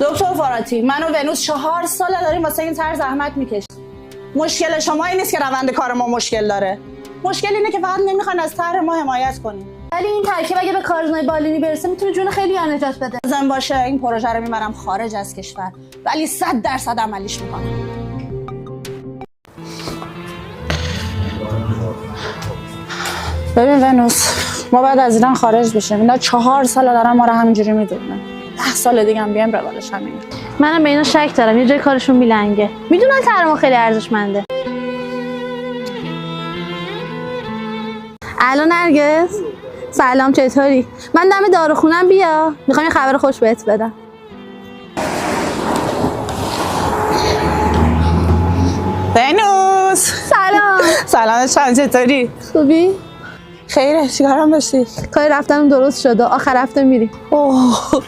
دکتر فاراتی، من و ونوس 4 ساله داریم واسه این طرح زحمت میکشیم. مشکل شما این نیست که روند کار ما مشکل داره. مشکل اینه که فقط نمیخوان از طرح ما حمایت کنیم. ولی این ترکیب اگه به کارزنای بالینی برسه میتونه جون خیلی نجات بده. لازم باشه این پروژه رو میبرم خارج از کشور، ولی 100% عملیش میکنم. ببین ونوس، ما بعد از ایران خارج بشیم. اینا 4 ساله دارن ما رو همینجوری میدونن. 10 سال دیگه هم بیایم روالش همینه. منم به اینا شک دارم، یه جای کارشون میلنگه. میدونن طرح ما خیلی ارزشمنده. الو نرگس، سلام، چطوری؟ من دم داروخونم، بیا میخوام یه خبر خوش بهت بدم. ونوس سلام. سلام، چطوری؟ خوبی؟ خیره، چیکارم داشتی؟ کاری رفتم درست شده، آخر هفته میری. اوه